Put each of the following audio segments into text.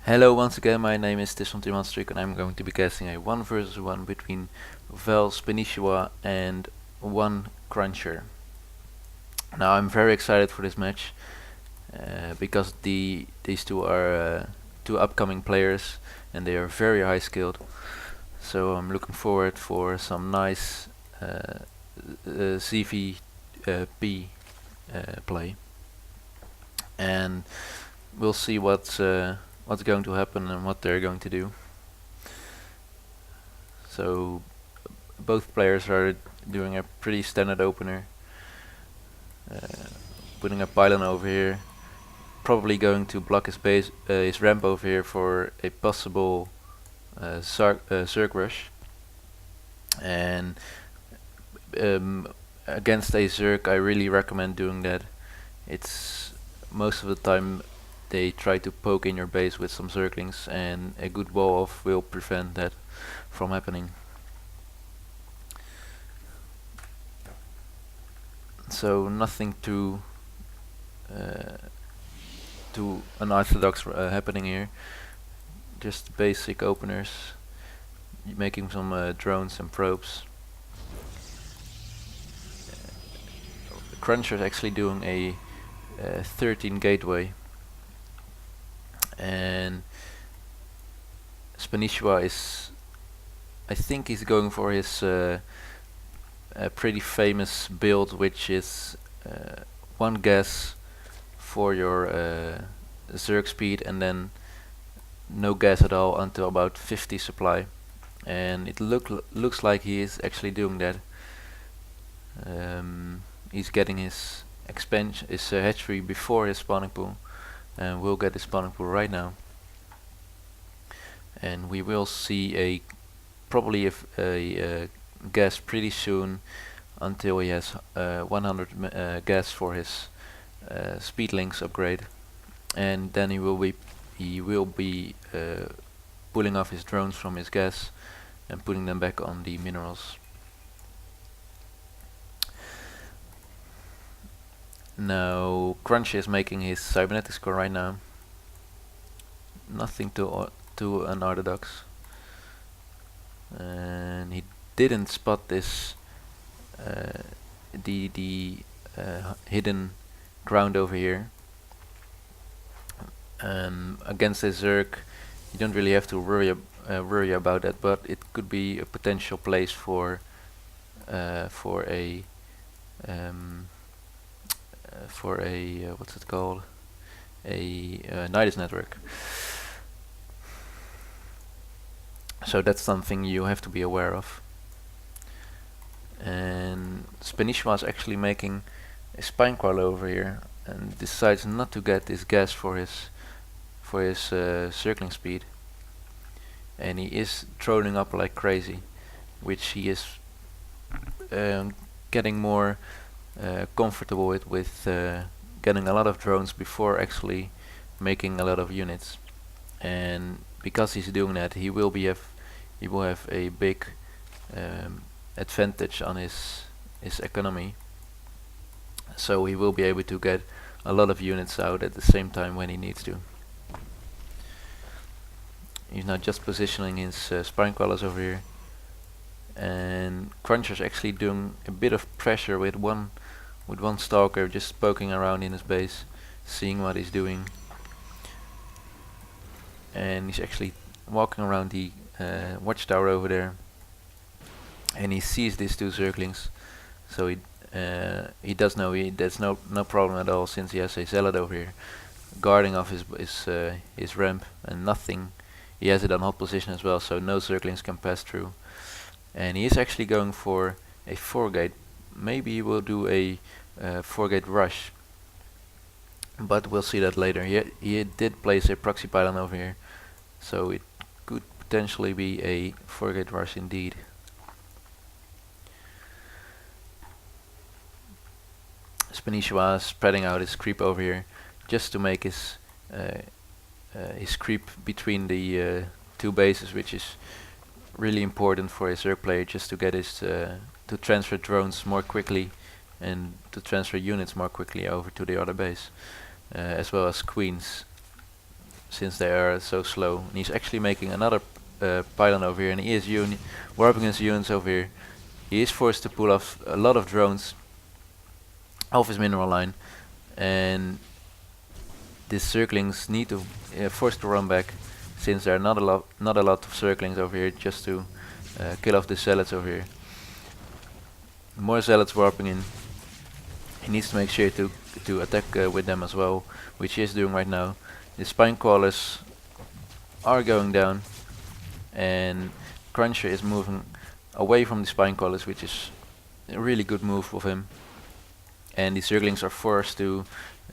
Hello once again, my name is from TeamHotStreak and I'm going to be casting a 1 versus 1 between vileSpanishiwa and ONECrunCher. Now I'm very excited for this match because these two are two upcoming players and they are very high skilled. So I'm looking forward for some nice ZvP play, and we'll see what's going to happen and what they're going to do. So both players are doing a pretty standard opener, putting a pylon over here, probably going to block his base, his ramp over here for a possible Zerg rush. And against a Zerg, I really recommend doing that. It's most of the time they try to poke in your base with some Zerglings, and a good wall off will prevent that from happening. So nothing too unorthodox happening here. Just basic openers, making some drones and probes. Cruncher is actually doing a 13 gateway, and Spanishiwa is, I think he's going for his a pretty famous build, which is 1 gas for your Zerg speed and then no gas at all until about 50 supply, and it looks like he is actually doing that. He's getting his expansion, his hatchery before his spawning pool, and we'll get his spawning pool right now. And we will see probably a gas pretty soon until he has 100 gas for his speed links upgrade, and then he will be pulling off his drones from his gas and putting them back on the minerals. Now Crunch is making his cybernetic score right now. Nothing too unorthodox, and he didn't spot this the hidden ground over here. Against a Zerg, you don't really have to worry about that, but it could be a potential place for a what's it called, a Nidus network. So that's something you have to be aware of. And Spanishiwa is actually making a spine crawler over here and decides not to get this gas for his circling speed, and he is trolling up like crazy, which he is getting more comfortable with getting a lot of drones before actually making a lot of units. And because he's doing that, he will have a big advantage on his economy, so he will be able to get a lot of units out at the same time when he needs to. He's now just positioning his spine crawlers over here, and Cruncher's actually doing a bit of pressure with one stalker, just poking around in his base, seeing what he's doing. And he's actually walking around the watchtower over there, and he sees these 2 Zerglings, so he does know there's no problem at all, since he has a zealot over here guarding off his ramp, and nothing. He has it on hot position as well, so no Zerglings can pass through. And he is actually going for a 4-gate. Maybe he will do a 4-gate rush, but we'll see that later. He did place a proxy pylon over here, so it could potentially be a 4-gate rush indeed. Spanishiwa is spreading out his creep over here just to make his creep between the 2 bases, which is really important for a Zerg player, just to get his to transfer drones more quickly and to transfer units more quickly over to the other base, as well as queens. since they are so slow. And he's actually making another pylon over here, and he is warping his units over here. He is forced to pull off a lot of drones off his mineral line, and these circlings need to forced to run back, since there are not a lot of circlings over here just to kill off the zealots over here. More zealots warping in. He needs to make sure to attack with them as well, which he is doing right now. The spine crawlers are going down, and Cruncher is moving away from the spine crawlers, which is a really good move of him. And the circlings are forced to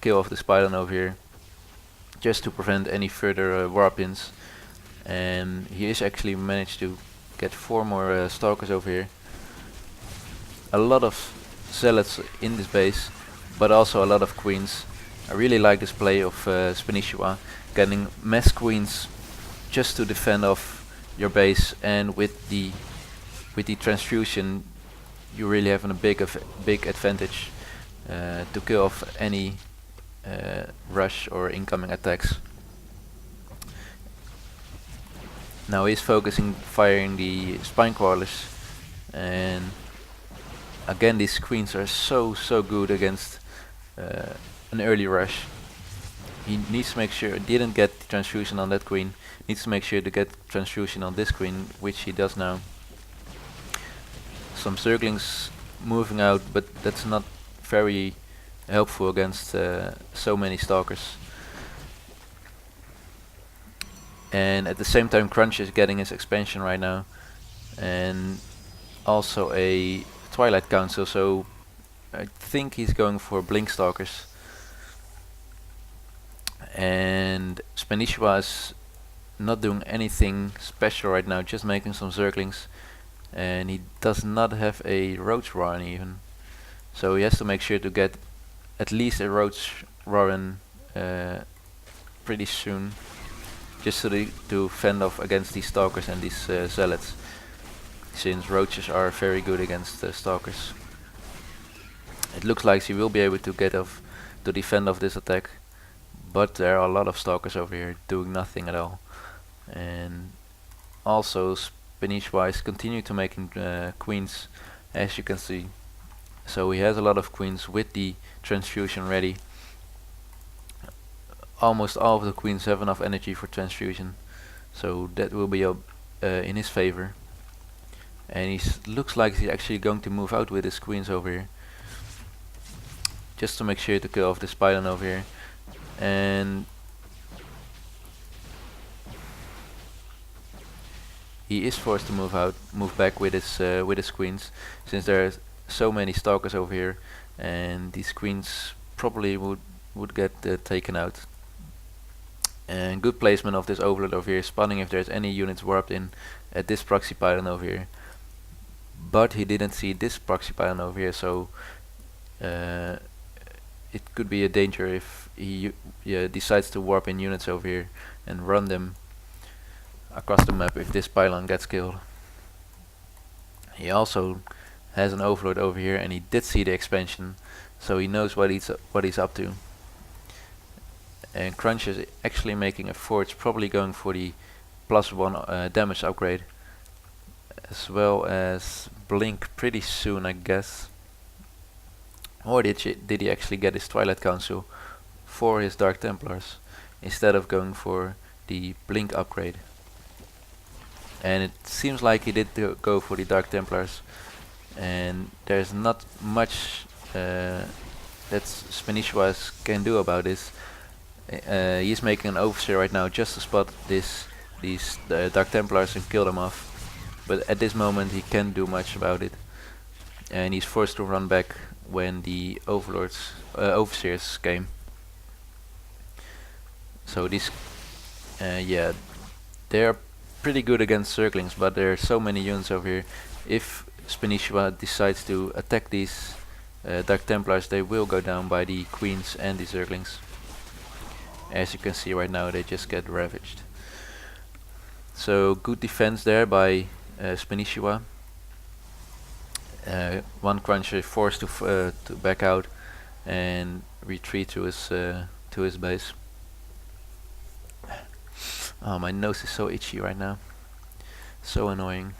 kill off this pylon over here, just to prevent any further warp-ins. And he is actually managed to get 4 more stalkers over here. A lot of zealots in this base, but also a lot of queens. I really like this play of Spanishiwa, getting mass queens just to defend off your base, and with the transfusion you really have a big advantage to kill off any rush or incoming attacks. Now he's firing the spine crawlers, and again these queens are so good against an early rush. He needs to make sure he didn't get the transfusion on that queen, needs to make sure to get transfusion on this queen, which he does now. Some circlings moving out, but that's not very helpful against so many stalkers. And at the same time Crunch is getting his expansion right now, and also a Twilight Council, so I think he's going for Blink Stalkers. And Spanishiwa is not doing anything special right now, just making some circlings, and he does not have a Roach Warren even, so he has to make sure to get at least a Roach Warren pretty soon, just to fend off against these stalkers and these zealots, since roaches are very good against stalkers. It looks like he will be able to defend off this attack, but there are a lot of stalkers over here doing nothing at all. And also Spanishiwa is continue to making queens, as you can see. So he has a lot of queens with the transfusion ready. Almost all of the queens have enough energy for transfusion, so that will be in his favor. And he looks like he's actually going to move out with his queens over here, just to make sure to kill off this pylon over here. And he is forced to move back with his queens, since there are so many stalkers over here, and these queens probably would get taken out. And good placement of this overload over here, spawning if there's any units warped in at this proxy pylon over here. But he didn't see this proxy pylon over here, so it could be a danger if he decides to warp in units over here and run them across the map if this pylon gets killed. He also has an overload over here, and he did see the expansion, so he knows what he's up to. And Crunch is actually making a forge, probably going for the +1 damage upgrade, as well as Blink pretty soon, I guess. Or did he actually get his Twilight Council for his Dark Templars instead of going for the Blink upgrade? And it seems like he did go for the Dark Templars, and there's not much that Spanishiwa can do about this. He's making an overseer right now just to spot these Dark Templars and kill them off, but at this moment he can't do much about it, and he's forced to run back when the overseers came. So these they're pretty good against circlings, but there are so many units over here. If Spanishiwa decides to attack these Dark Templars, they will go down by the queens and the circlings. As you can see right now, they just get ravaged. So good defense there by Spanishiwa. ONECrunCher forced to back out and retreat to his base. Oh, my nose is so itchy right now. So annoying.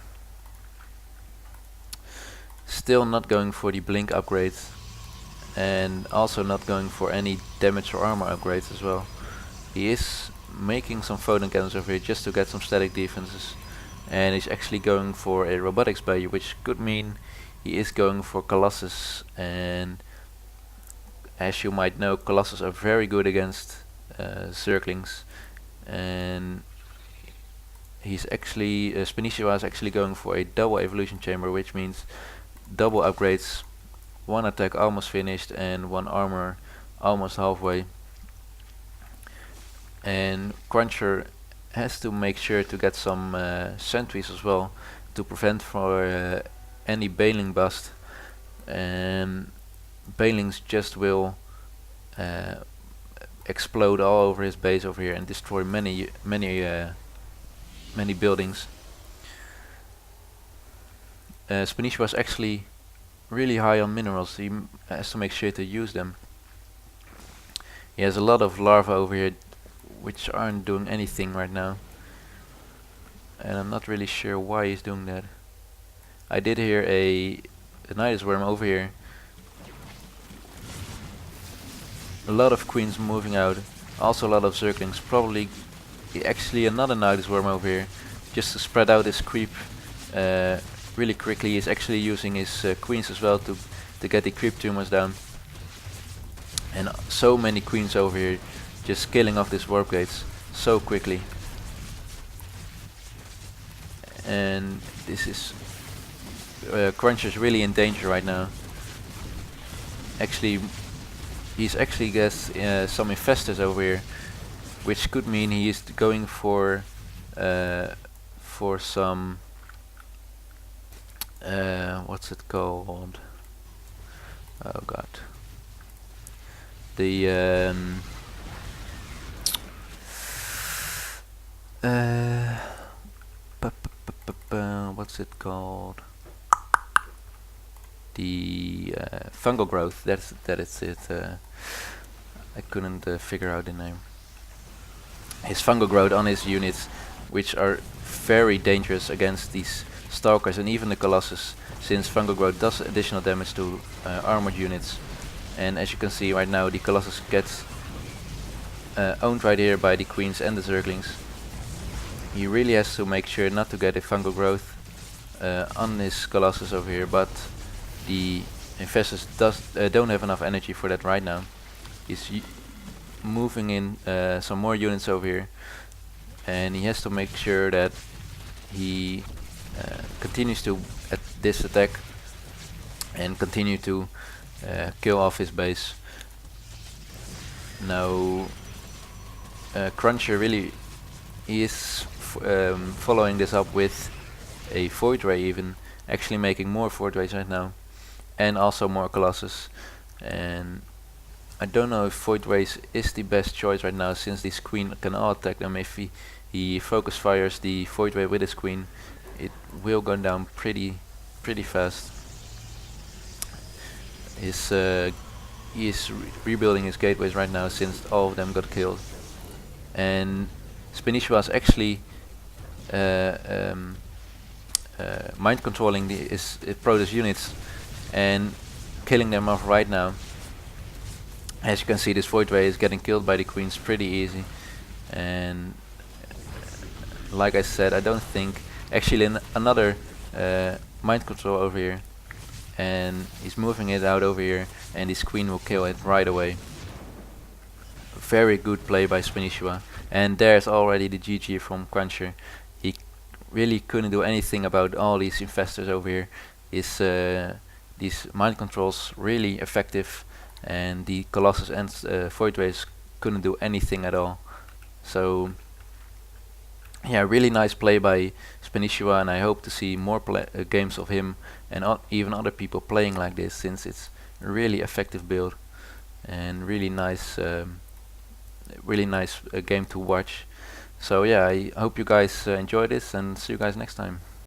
Still not going for the blink upgrade, and also not going for any damage or armor upgrades as well. He is making some photon cannons over here just to get some static defenses, and he's actually going for a robotics bay, which could mean he is going for Colossus, and as you might know, Colossus are very good against Zerglings, and he's actually Spanishiwa is actually going for a double evolution chamber, which means double upgrades, one attack almost finished and one armor almost halfway. And Cruncher has to make sure to get some sentries as well to prevent for any baling bust, and balings just will explode all over his base over here and destroy many buildings. Spanishiwa was actually really high on minerals. He has to make sure to use them. He has a lot of larvae over here which aren't doing anything right now, and I'm not really sure why he's doing that. I did hear a Nidus worm over here. A lot of queens moving out, also a lot of Zerglings. Probably actually another Nidus worm over here, just to spread out his creep really quickly. He's actually using his queens as well to get the creep tumors down. And so many queens over here, just killing off these warp gates so quickly. And this is Cruncher's really in danger right now. Actually, he's actually got some infestors over here, which could mean he is going for some what's it called? Oh god. The what's it called? The fungal growth. That is it. I couldn't figure out the name. His fungal growth on his units, which are very dangerous against these stalkers and even the Colossus, since fungal growth does additional damage to armored units. And as you can see right now, the Colossus gets owned right here by the queens and the Zerglings. He really has to make sure not to get a fungal growth on his Colossus over here, but the infestors don't have enough energy for that right now. He's moving in some more units over here, and he has to make sure that he continues to this attack and continue to kill off his base. Now Cruncher really is following this up with a Void Ray, even actually making more Void Rays right now, and also more Colossus. And I don't know if Void Rays is the best choice right now, since this queen can all attack them. If he focus fires the Void Ray with his queen, it will go down pretty fast. He is rebuilding his gateways right now, since all of them got killed. And Spanishiwa is actually mind controlling his Protoss units and killing them off right now. As you can see, this Void Ray is getting killed by the queens pretty easy. And like I said, I don't think actually another mind control over here, and he's moving it out over here, and this queen will kill it right away. Very good play by Spanishiwa. And there's already the GG from Cruncher. He really couldn't do anything about all these infestors over here. These mind controls really effective, and the Colossus and Void Rays couldn't do anything at all. So yeah, really nice play by Spanishiwa, and I hope to see more games of him and even other people playing like this, since it's a really effective build and really nice game to watch. So yeah, I hope you guys enjoy this, and see you guys next time.